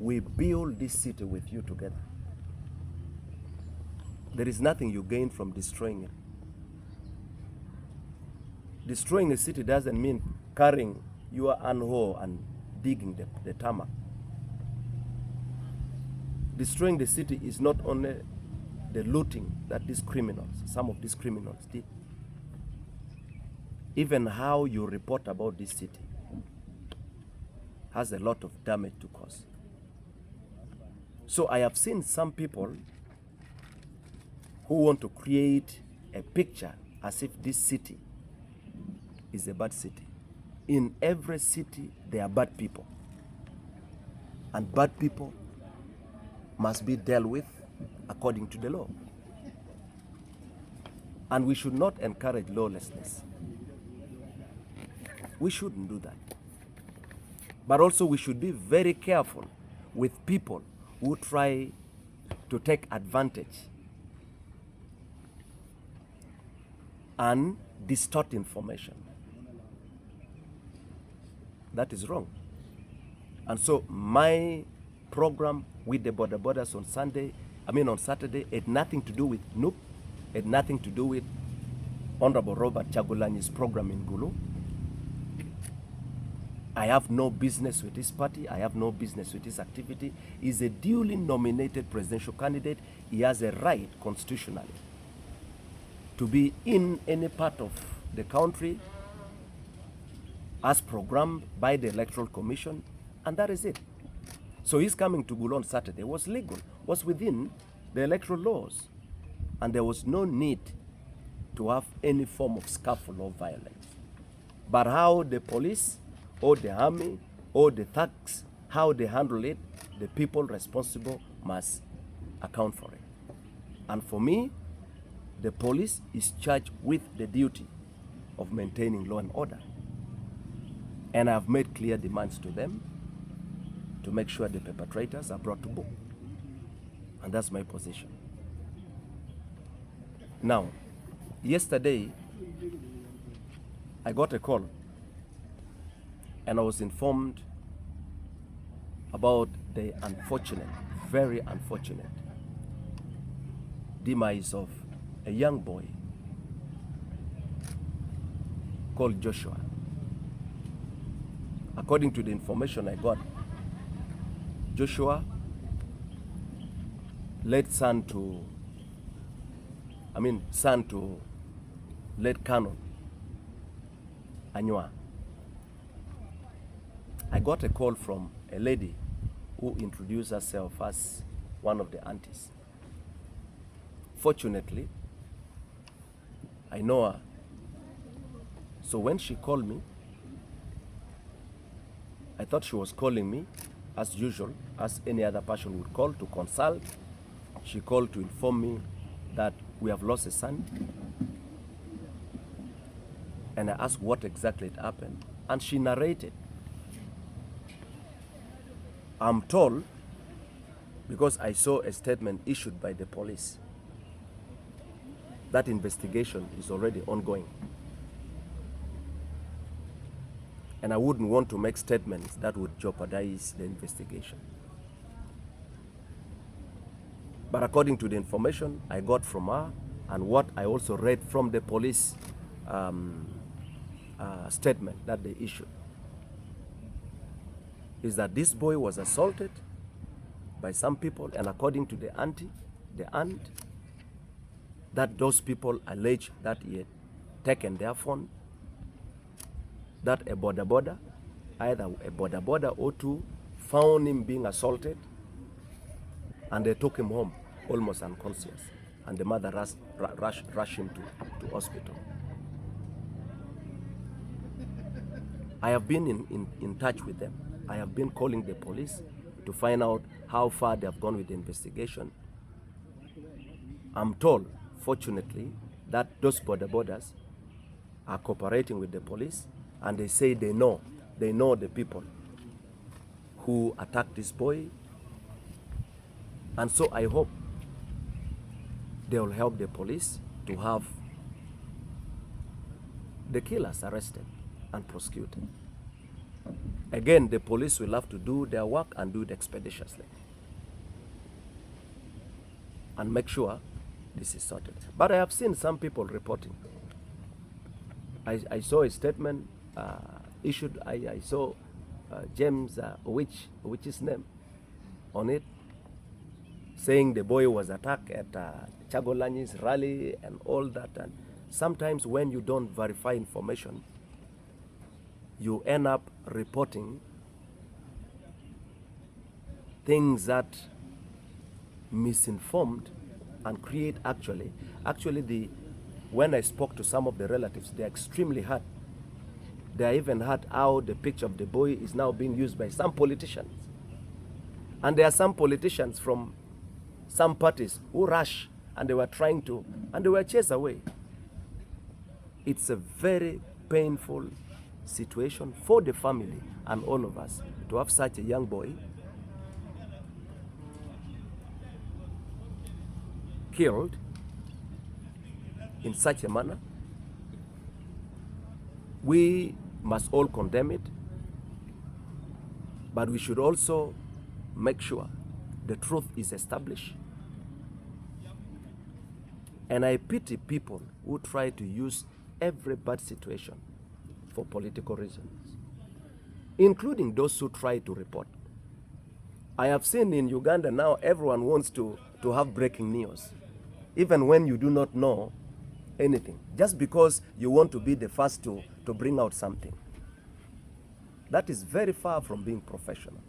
we build this city with you together. There is nothing you gain from destroying it. Destroying a city doesn't mean carrying your anhole and digging the tarmac. Destroying the city is not only the looting that these criminals, some of these criminals did. Even how you report about this city has a lot of damage to cause. So I have seen some people who want to create a picture as if this city is a bad city. In every city, there are bad people. And bad people must be dealt with according to the law. And we should not encourage lawlessness. We shouldn't do that. But also we should be very careful with people who try to take advantage and distort information. That is wrong. And so my program with the border borders on Saturday had nothing to do with NUP, had nothing to do with Honorable Robert Chagulanyi's program in Gulu. I have no business with his party. I have no business with his activity. He's a duly nominated presidential candidate. He has a right constitutionally to be in any part of the country as programmed by the Electoral Commission, and that is it. So his coming to Gulu on Saturday was legal, was within the electoral laws, and there was no need to have any form of scuffle or violence. But how the police or the army or the thugs, how they handle it, the people responsible must account for it. And for me, the police is charged with the duty of maintaining law and order. And I've made clear demands to them to make sure the perpetrators are brought to book. And that's my position. Now, yesterday, I got a call and I was informed about the unfortunate, very unfortunate demise of a young boy called Joshua. According to the information I got, Joshua, son to late Colonel Anywa. I got a call from a lady who introduced herself as one of the aunties. Fortunately, I know her. So when she called me, I thought she was calling me as usual, as any other person would call to consult. She called to inform me that we have lost a son. And I asked what exactly had happened. And she narrated. I'm told, because I saw a statement issued by the police, that investigation is already ongoing. And I wouldn't want to make statements that would jeopardize the investigation. But according to the information I got from her and what I also read from the police statement that they issued, is that this boy was assaulted by some people, and according to the aunt, that those people allege that he had taken their phone, that a border, either a border or two, found him being assaulted, and they took him home almost unconscious, and the mother rushed him to hospital. I have been in touch with them. I have been calling the police to find out how far they have gone with the investigation. I'm told, fortunately, that those borders are cooperating with the police, and they say they know the people who attacked this boy. And so I hope they will help the police to have the killers arrested and prosecuted. Again, the police will have to do their work and do it expeditiously and make sure this is sorted. But I have seen some people reporting. I saw a statement issued. I saw James which's name on it, saying the boy was attacked at Chagolanyi's rally and all that. And sometimes when you don't verify information, you end up reporting things that misinformed and create actually when I spoke to some of the relatives, they're extremely hurt. They even hurt how the picture of the boy is now being used by some politicians. And there are some politicians from some parties who rush and they were trying to, and they were chased away. It's a very painful situation for the family and all of us to have such a young boy killed in such a manner. We must all condemn it, but we should also make sure the truth is established. And I pity people who try to use every bad situation for political reasons, including those who try to report. I have seen in Uganda now everyone wants to have breaking news, even when you do not know anything, just because you want to be the first to bring out something. That is very far from being professional.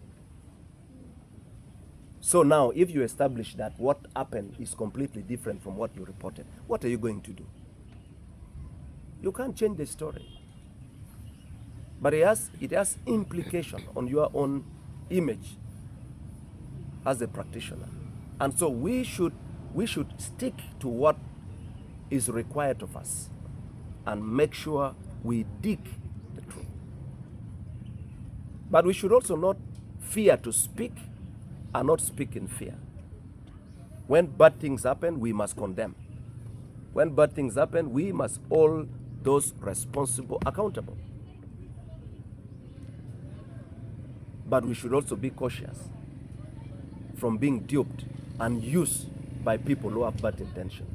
So now, if you establish that what happened is completely different from what you reported, what are you going to do? You can't change the story. But it has implication on your own image as a practitioner. And so we should stick to what is required of us and make sure we dig the truth. But we should also not fear to speak and not speak in fear. When bad things happen, we must condemn. When bad things happen, we must hold those responsible accountable. But we should also be cautious from being duped and used by people who have bad intentions.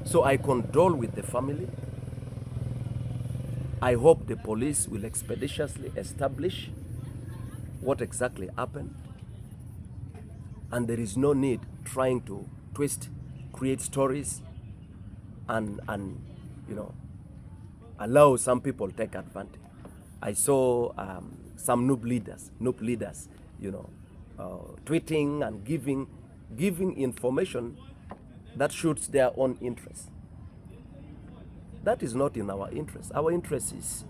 So I condole with the family. I hope the police will expeditiously establish what exactly happened, and there is no need trying to twist, create stories, and allow some people take advantage. I saw some noob leaders, tweeting and giving information that suits their own interests. That is not in our interest. Our interest is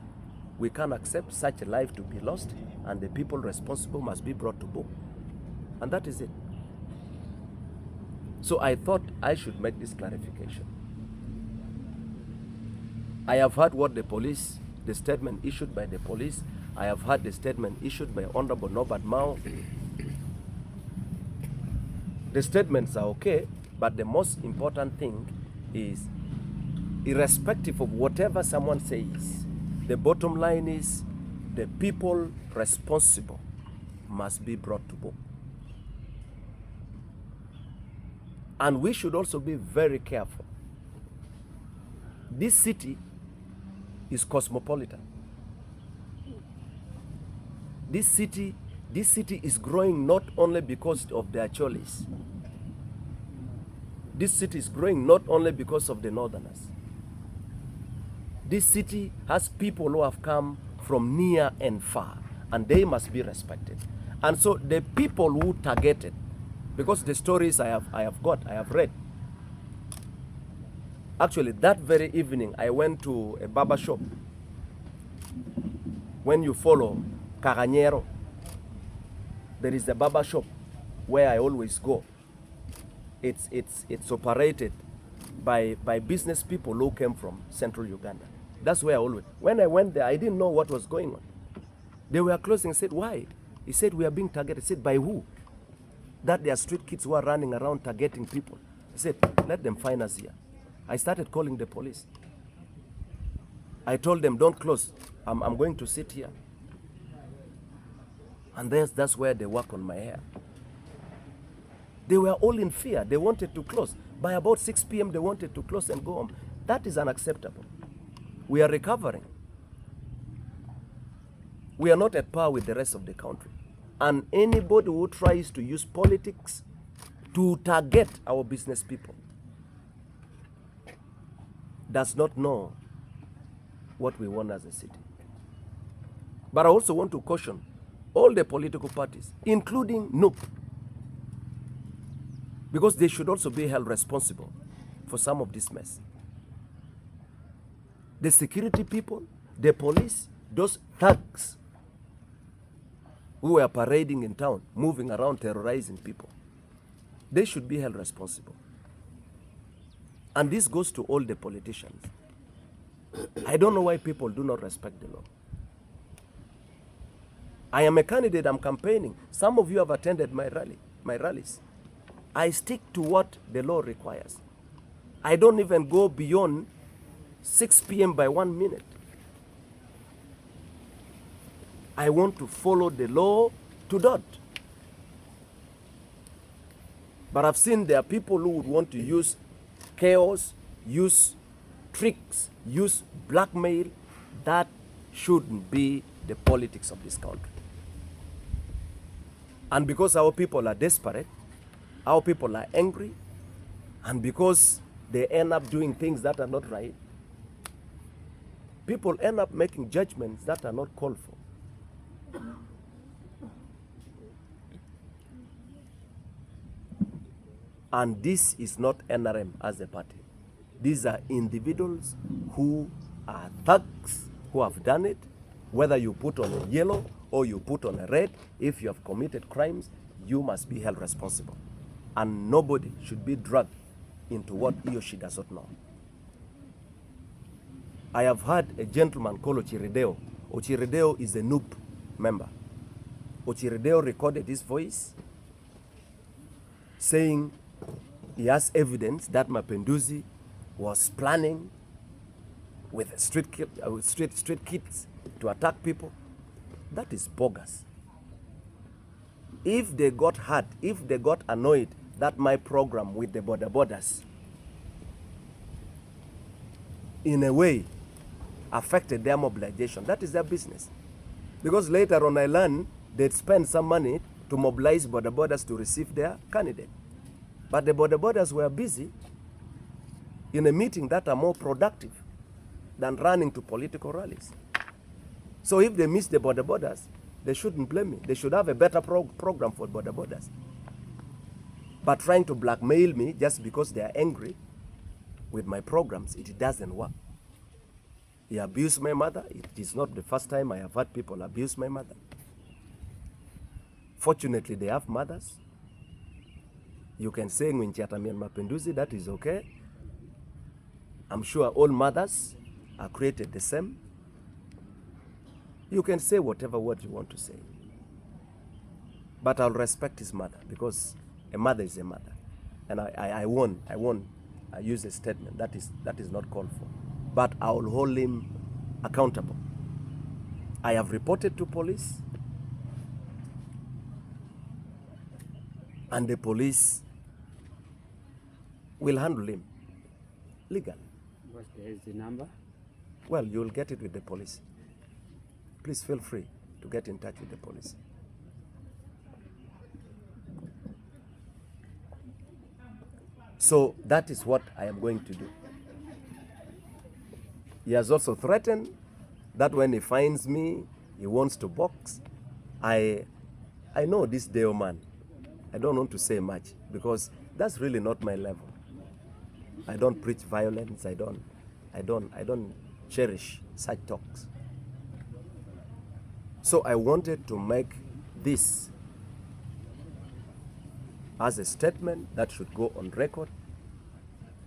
we can't accept such a life to be lost, and the people responsible must be brought to book. And that is it. So I thought I should make this clarification. I have heard what the statement issued by the police. I have heard the statement issued by Honorable Norbert Mao. The statements are okay, but the most important thing is, irrespective of whatever someone says, the bottom line is the people responsible must be brought to book. And we should also be very careful. This city is cosmopolitan. This city is growing not only because of the Acholis. This city is growing not only because of the Northerners. This city has people who have come from near and far, and they must be respected. And so the people who targeted, because the stories I have read. Actually, that very evening, I went to a barber shop. When you follow Caranyero, there is a barber shop where I always go. It's operated by business people who came from central Uganda. That's where I always. When I went there, I didn't know what was going on. They were closing. I said, why? He said, we are being targeted. I said, by who? That there are street kids who are running around targeting people. I said, let them find us here. I started calling the police. I told them, don't close. I'm going to sit here. And that's where they work on my hair. They were all in fear. They wanted to close. By about 6 p.m., they wanted to close and go home. That is unacceptable. We are recovering. We are not at par with the rest of the country. And anybody who tries to use politics to target our business people does not know what we want as a city. But I also want to caution all the political parties, including NUP, because they should also be held responsible for some of this mess. The security people, the police, those thugs who were parading in town, moving around, terrorizing people, they should be held responsible. And this goes to all the politicians. I don't know why people do not respect the law. I am a candidate, I'm campaigning. Some of you have attended my rallies. I stick to what the law requires. I don't even go beyond 6 p.m. by 1 minute. I want to follow the law to dot. But I've seen there are people who would want to use chaos, use tricks, use blackmail. That shouldn't be the politics of this country. And because our people are desperate, our people are angry, and because they end up doing things that are not right, people end up making judgments that are not called for. And this is not NRM as a party. These are individuals who are thugs who have done it. Whether you put on a yellow or you put on a red, if you have committed crimes, you must be held responsible. And nobody should be dragged into what he or she does not know. I have heard a gentleman called Ochirideo. Ochirideo is a NUP member. Ochirideo recorded his voice saying he has evidence that Mapenduzi was planning with street kids to attack people. That is bogus. If they got hurt, if they got annoyed that my program with the borders in a way affected their mobilization, that is their business. Because later on I learned they'd spend some money to mobilize borders to receive their candidate. But the borders were busy in a meeting that are more productive than running to political rallies. So if they miss the borders, they shouldn't blame me. They should have a better program for borders. But trying to blackmail me just because they are angry with my programs, it doesn't work. He abused my mother. It is not the first time I have had people abuse my mother. Fortunately, they have mothers. You can say Ngwinchatami and Mapenduzi, that is okay. I'm sure all mothers are created the same. You can say whatever word you want to say. But I'll respect his mother, because a mother is a mother. And I won't use a statement that is not called for. But I'll hold him accountable. I have reported to police, and the police will handle him legally. What is the number? Well, you'll get it with the police. Please feel free to get in touch with the police. So that is what I am going to do. He has also threatened that when he finds me, he wants to box. I know this Deo man. I don't want to say much because that's really not my level. I don't preach violence. I don't cherish such talks. So I wanted to make this as a statement that should go on record,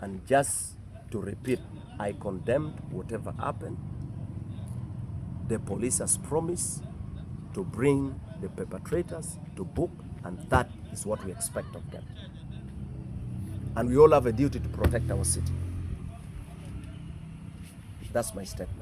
and just to repeat, I condemned whatever happened. The police has promised to bring the perpetrators to book, and that is what we expect of them. And we all have a duty to protect our city. That's my statement.